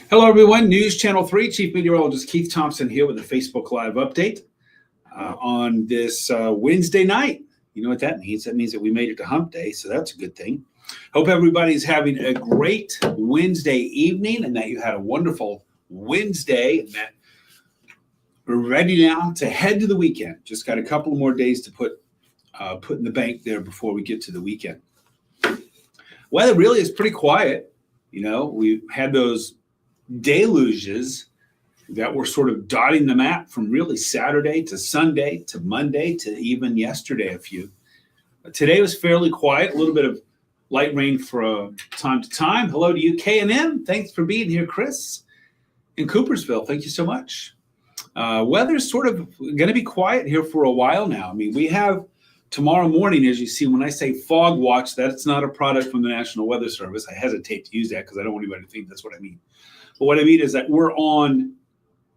Hello, everyone. News Channel 3, Chief Meteorologist Keith Thompson here with a Facebook Live update on this Wednesday night. You know what that means? That means that we made it to Hump Day, so that's a good thing. Hope everybody's having a great Wednesday evening and that you had a wonderful Wednesday and that we're ready now to head to the weekend. Just got a couple more days to put in the bank there before we get to the weekend. Weather really is pretty quiet. You know, we had those deluges that were sort of dotting the map from really Saturday to Sunday to Monday to even yesterday a few. Today was fairly quiet, a little bit of light rain from time to time. Hello to you, K&M. Thanks for being here, Chris. In Coopersville, thank you so much. Weather's sort of going to be quiet here for a while now. I mean, we have tomorrow morning, as you see, when I say fog watch, that's not a product from the National Weather Service. I hesitate to use that because I don't want anybody to think that's what I mean. But what I mean is that we're on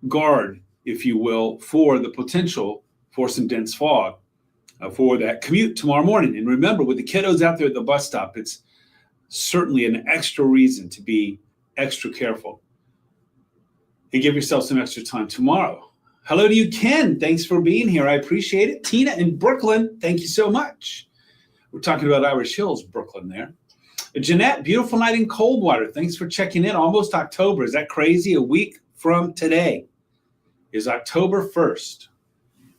guard, if you will, for the potential for some dense fog for that commute tomorrow morning. And remember, with the kiddos out there at the bus stop, it's certainly an extra reason to be extra careful and give yourself some extra time tomorrow. Hello to you, Ken. Thanks for being here. I appreciate it. Tina in Brooklyn, thank you so much. We're talking about Irish Hills, Brooklyn there. Jeanette, beautiful night in Coldwater. Thanks for checking in. Almost October. Is that crazy? A week from today is October 1st.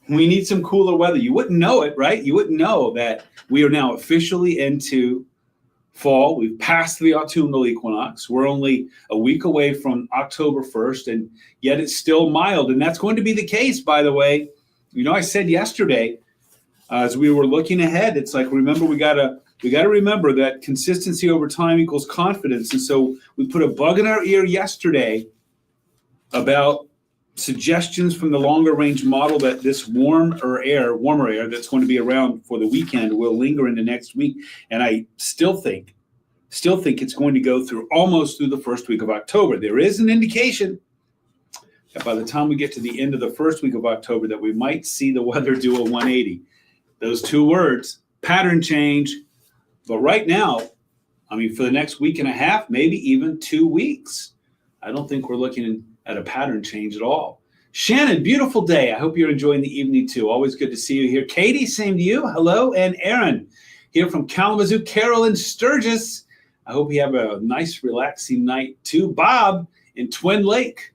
We need some cooler weather. You wouldn't know it, right? You wouldn't know that we are now officially into fall. We've passed the autumnal equinox. We're only a week away from October 1st, and yet it's still mild. And that's going to be the case, by the way. You know, I said yesterday, as we were looking ahead, it's like, remember, we got to remember that consistency over time equals confidence. And so we put a bug in our ear yesterday about suggestions from the longer range model that this warmer air that's going to be around for the weekend will linger into next week. And I still think it's going to go through almost through the first week of October. There is an indication that by the time we get to the end of the first week of October that we might see the weather do a 180. Those two words, pattern change. But right now, I mean, for the next week and a half, maybe even 2 weeks, I don't think we're looking at a pattern change at all. Shannon, beautiful day. I hope you're enjoying the evening too. Always good to see you here. Katie, same to you. Hello. And Aaron, here from Kalamazoo. Carol in Sturgis. I hope you have a nice, relaxing night too. Bob in Twin Lake,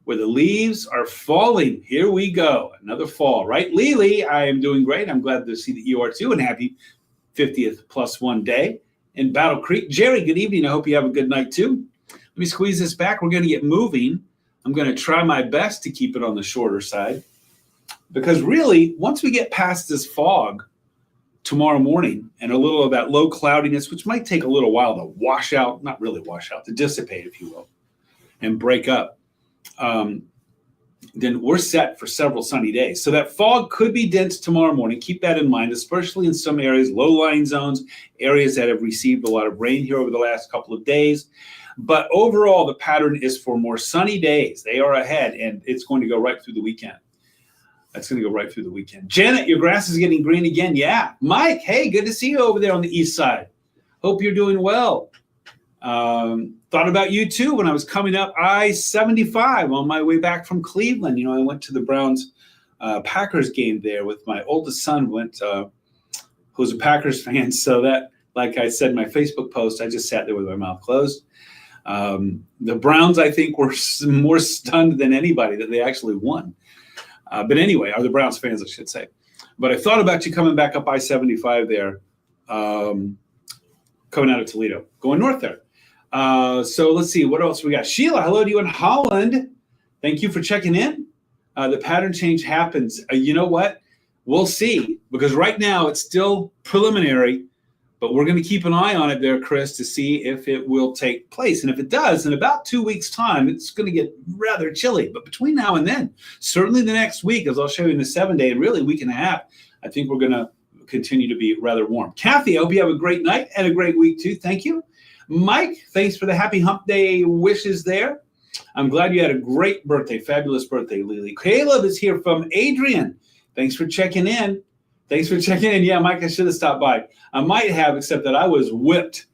where the leaves are falling. Here we go. Another fall, right? Lily, I am doing great. I'm glad to see that you are too, and happy 50th plus one day in Battle Creek. Jerry, good evening. I hope you have a good night too. Let me squeeze this back. We're going to get moving. I'm going to try my best to keep it on the shorter side because really, once we get past this fog tomorrow morning and a little of that low cloudiness, which might take a little while to wash out, not really wash out, to dissipate, if you will, and break up, then we're set for several sunny days. So that fog could be dense tomorrow morning. Keep that in mind, especially in some areas, low-lying zones, areas that have received a lot of rain here over the last couple of days. But overall, the pattern is for more sunny days. They are ahead, and it's going to go right through the weekend. That's going to go right through the weekend. Janet, your grass is getting green again. Yeah. Mike, hey, good to see you over there on the east side. Hope you're doing well. Thought about you too when I was coming up I-75 on my way back from Cleveland. You know, I went to the Browns Packers game there with my oldest son, who's a Packers fan. So that, like I said in my Facebook post, I just sat there with my mouth closed. The Browns, I think, were more stunned than anybody that they actually won. But anyway, are the Browns fans, I should say. But I thought about you coming back up I-75 there, coming out of Toledo, going north there. So let's see, what else we got? Sheila, hello to you in Holland. Thank you for checking in. The pattern change happens. You know what? We'll see, because right now it's still preliminary, but we're going to keep an eye on it there, Chris, to see if it will take place. And if it does, in about 2 weeks' time, it's going to get rather chilly. But between now and then, certainly the next week, as I'll show you in the 7-day and really week and a half, I think we're going to continue to be rather warm. Kathy, I hope you have a great night and a great week too. Thank you. Mike, thanks for the happy hump day wishes there. I'm glad you had a great birthday, fabulous birthday, Lily. Caleb is here from Adrian. Thanks for checking in. Yeah, Mike, I should have stopped by. I might have, except that I was whipped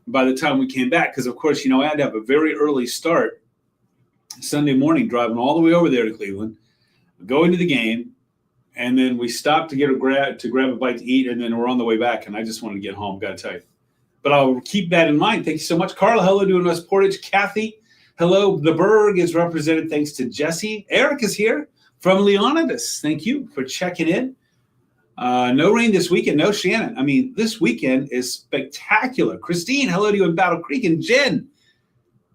by the time we came back because, of course, you know, I had to have a very early start Sunday morning, driving all the way over there to Cleveland, going to the game, and then we stopped to grab a bite to eat, and then we're on the way back, and I just wanted to get home, got to tell you. But I'll keep that in mind. Thank you so much. Carla, hello to West Portage. Kathy, hello. The Berg is represented thanks to Jesse. Eric is here from Leonidas. Thank you for checking in. No rain this weekend. No, Shannon. I mean, this weekend is spectacular. Christine, hello to you in Battle Creek. And Jen,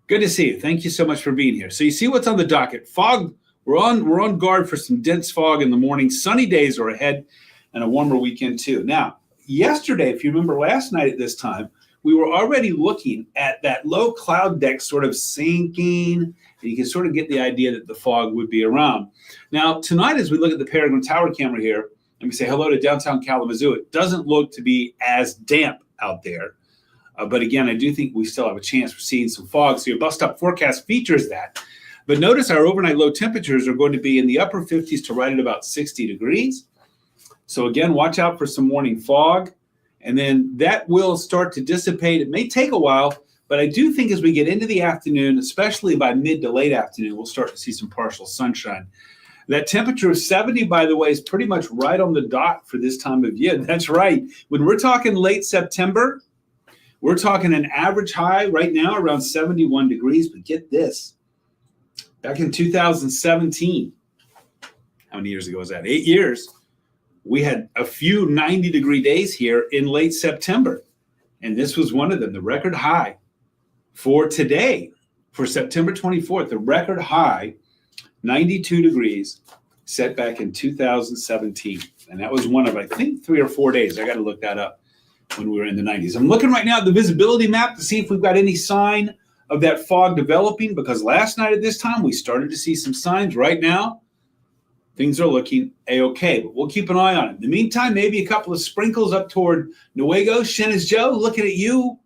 good to see you. Thank you so much for being here. So you see what's on the docket. Fog, we're on guard for some dense fog in the morning. Sunny days are ahead and a warmer weekend too. Now, yesterday, if you remember last night at this time, we were already looking at that low cloud deck sort of sinking, and you can sort of get the idea that the fog would be around. Now, tonight, as we look at the Peregrine Tower camera here, and we say hello to downtown Kalamazoo, it doesn't look to be as damp out there. But again, I do think we still have a chance for seeing some fog. So your bus stop forecast features that. But notice our overnight low temperatures are going to be in the upper 50s to right at about 60 degrees. So again, watch out for some morning fog. And then that will start to dissipate. It may take a while, but I do think as we get into the afternoon, especially by mid to late afternoon, we'll start to see some partial sunshine. That temperature of 70, by the way, is pretty much right on the dot for this time of year. That's right. When we're talking late September, we're talking an average high right now around 71 degrees. But get this, back in 2017, how many years ago was that? 8 years. We had a few 90-degree days here in late September, and this was one of them, the record high for today, for September 24th, the record high, 92 degrees, set back in 2017. And that was one of, I think, 3 or 4 days. I got to look that up when we were in the 90s. I'm looking right now at the visibility map to see if we've got any sign of that fog developing, because last night at this time, we started to see some signs. Right now, things are looking A-okay, but we'll keep an eye on it. In the meantime, maybe a couple of sprinkles up toward Newaygo. Shennis Joe, looking at you.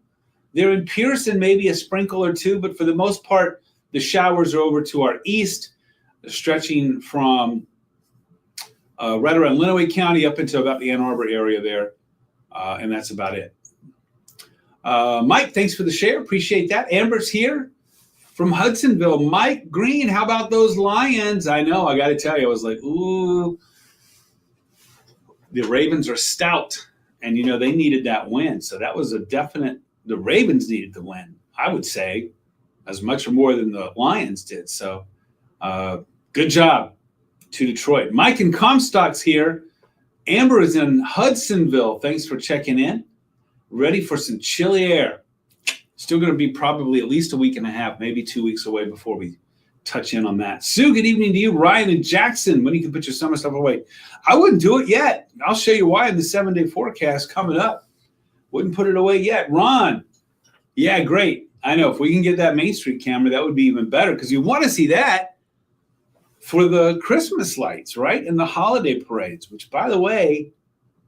They're in Pearson, maybe a sprinkle or two, but for the most part, the showers are over to our east, stretching from right around Lenawee County up into about the Ann Arbor area there, and that's about it. Mike, thanks for the share. Appreciate that. Amber's here from Hudsonville. Mike Green, how about those Lions? I know, I got to tell you, I was like, ooh, the Ravens are stout, and, you know, they needed that win. So that was a definite, the Ravens needed the win, I would say, as much or more than the Lions did. So good job to Detroit. Mike in Comstock's here. Amber is in Hudsonville. Thanks for checking in. Ready for some chilly air. Still going to be probably at least a week and a half, maybe 2 weeks away before we touch in on that. Sue, good evening to you. Ryan and Jackson, when you can put your summer stuff away. I wouldn't do it yet. I'll show you why in the 7-day forecast coming up. Wouldn't put it away yet. Ron, yeah, great. I know. If we can get that Main Street camera, that would be even better, because you want to see that for the Christmas lights, right? And the holiday parades, which, by the way,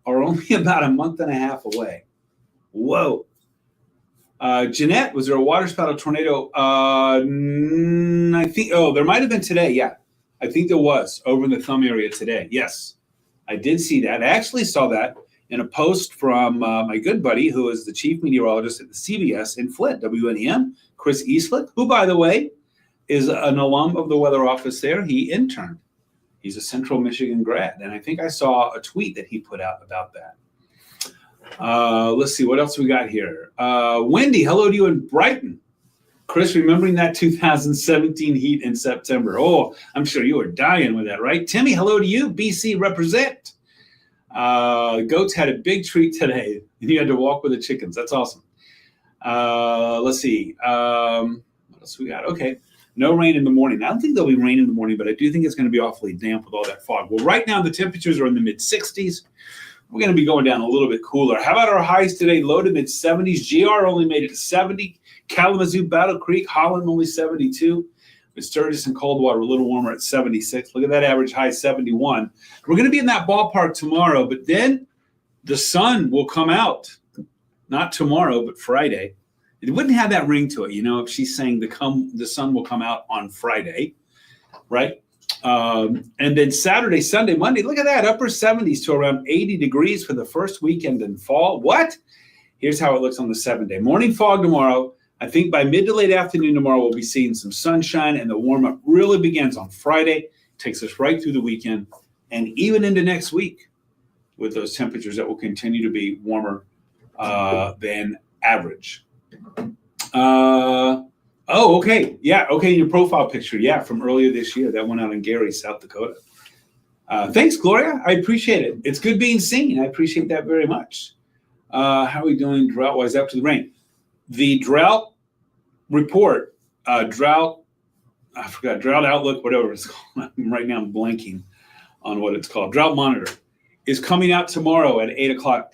are only about a month and a half away. Whoa. Jeanette, was there a waterspout tornado? I think, there might have been today. Yeah, I think there was over in the Thumb area today. Yes, I did see that. I actually saw that in a post from my good buddy, who is the chief meteorologist at the CBS in Flint, WNEM, Chris Eastlick, who, by the way, is an alum of the weather office there. He interned. He's a Central Michigan grad. And I think I saw a tweet that he put out about that. Let's see what else we got here. Wendy, hello to you in Brighton. Chris, remembering that 2017 heat in September. Oh, I'm sure you were dying with that, right? Timmy, hello to you. BC represent. Goats had a big treat today, and you had to walk with the chickens. That's awesome. Let's see. What else we got? Okay. No rain in the morning. I don't think there'll be rain in the morning, but I do think it's going to be awfully damp with all that fog. Well, right now the temperatures are in the mid-60s. We're going to be going down a little bit cooler. How about our highs today? Low to mid-70s. GR only made it to 70. Kalamazoo, Battle Creek, Holland only 72. But Sturgis and Coldwater a little warmer at 76. Look at that average high, 71. We're going to be in that ballpark tomorrow, but then the sun will come out. Not tomorrow, but Friday. It wouldn't have that ring to it, you know, if she's saying the sun will come out on Friday, right? And then Saturday, Sunday, Monday, look at that, upper 70s to around 80 degrees for the first weekend in fall. What? Here's how it looks on the 7-day. Morning fog tomorrow, I think by mid to late afternoon tomorrow, we'll be seeing some sunshine, and the warm-up really begins on Friday, takes us right through the weekend, and even into next week with those temperatures that will continue to be warmer than average. Okay. Yeah, okay, your profile picture, yeah, from earlier this year. That went out in Gary, South Dakota. Thanks, Gloria. I appreciate it. It's good being seen. I appreciate that very much. How are we doing drought-wise after the rain? The drought report, drought outlook, whatever it's called. Right now I'm blanking on what it's called. Drought monitor is coming out tomorrow at 8 o'clock.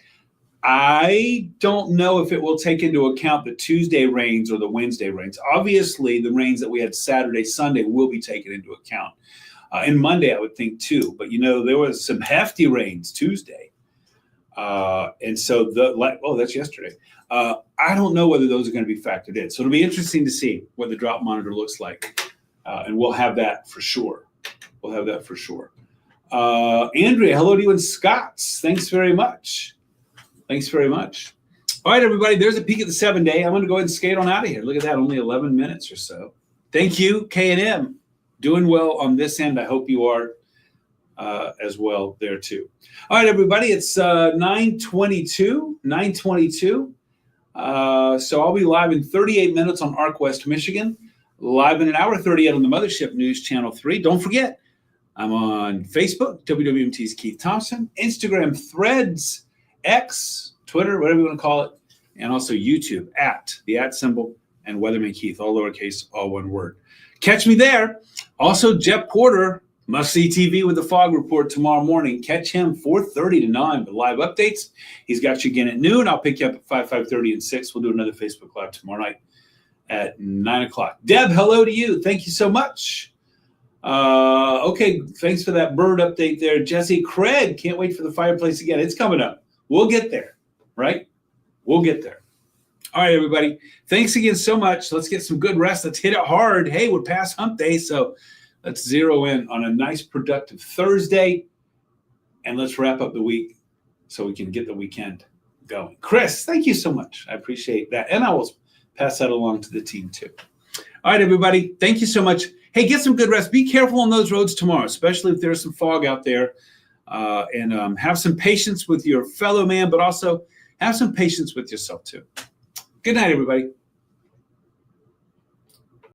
I don't know if it will take into account the Tuesday rains or the Wednesday rains. Obviously, the rains that we had Saturday, Sunday will be taken into account. And Monday, I would think too. But there was some hefty rains Tuesday. And so that's yesterday. I don't know whether those are going to be factored in. So it'll be interesting to see what the drought monitor looks like. And we'll have that for sure. Andrea, hello to you in Scots. Thanks very much. All right, everybody, there's a peek at the 7-day. I'm going to go ahead and skate on out of here. Look at that, only 11 minutes or so. Thank you, K&M. Doing well on this end. I hope you are as well there too. All right, everybody, it's 9:22. So I'll be live in 38 minutes on Arc West, Michigan. Live in an hour 38 on the Mothership News Channel 3. Don't forget, I'm on Facebook, WWMT's Keith Thompson, Instagram, Threads, X, Twitter, whatever you want to call it, and also YouTube at the @ symbol and Weatherman Keith, all lowercase, all one word. Catch me there. Also, Jeff Porter, Must See TV with the Fog Report tomorrow morning. Catch him 4:30 to 9 with live updates. He's got you again at noon. I'll pick you up at 5:30, and 6. We'll do another Facebook Live tomorrow night at 9 o'clock. Deb, hello to you. Thank you so much. Okay, thanks for that bird update there. Jesse Craig, can't wait for the fireplace again. It's coming up. We'll get there, right? We'll get there. All right, everybody. Thanks again so much. Let's get some good rest. Let's hit it hard. Hey, we're past hump day, so let's zero in on a nice, productive Thursday, and let's wrap up the week so we can get the weekend going. Chris, thank you so much. I appreciate that, and I will pass that along to the team too. All right, everybody. Thank you so much. Hey, get some good rest. Be careful on those roads tomorrow, especially if there's some fog out there. And have some patience with your fellow man, but also have some patience with yourself too. Good night, everybody.